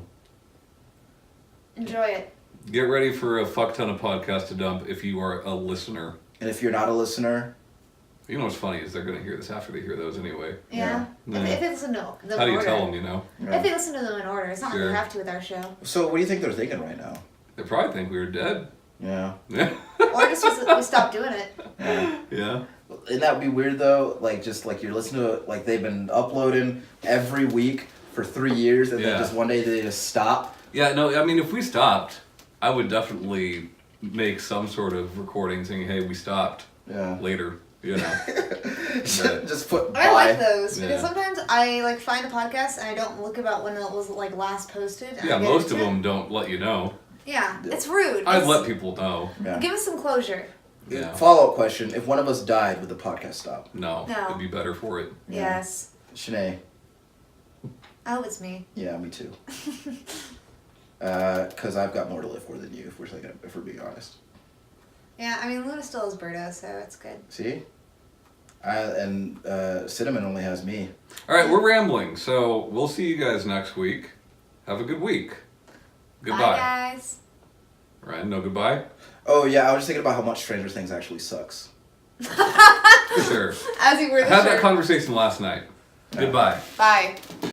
Enjoy it. get ready for a fuck ton of podcasts to dump if you are a listener. And if you're not a listener, You know what's funny is they're going to hear this after they hear those anyway. Yeah. Yeah. If they listen to them How do in you order. tell them, you know? If they listen to them in order. It's not like Sure. we have to with our show. So what do you think they're thinking right now? They probably think we were dead. Yeah. Yeah. Or just we stopped doing it. Yeah. Yeah. Isn't that be weird though? Like just like you're listening to it, like they've been uploading every week for 3 years, and Yeah. then just one day they just stop. Yeah, no, I mean, if we stopped, I would definitely make some sort of recording saying, hey, we stopped Yeah. later, you know. Just put. I like those because Yeah. sometimes I like find a podcast and I don't look about when it was like last posted. and Yeah, I get most of into it. them don't let you know. Yeah, it's rude. I'd It's- let people know. Yeah. Give us some closure. Yeah. Follow up question: if one of us died, would the podcast stop? No, No. it'd be better for it. Yeah. Yes. Shanae. I hope it's me. Yeah, me too. Because I've got more to live for than you, if we're being honest. Yeah, I mean Luna still has Birdo, so it's good. See? And Cinnamon only has me. All right, we're rambling, so we'll see you guys next week. Have a good week. Goodbye. Bye, guys. Ryan, no goodbye? Oh yeah, I was just thinking about how much Stranger Things actually sucks. Sure. As you were I the had that shirt. conversation last night. Goodbye. Bye.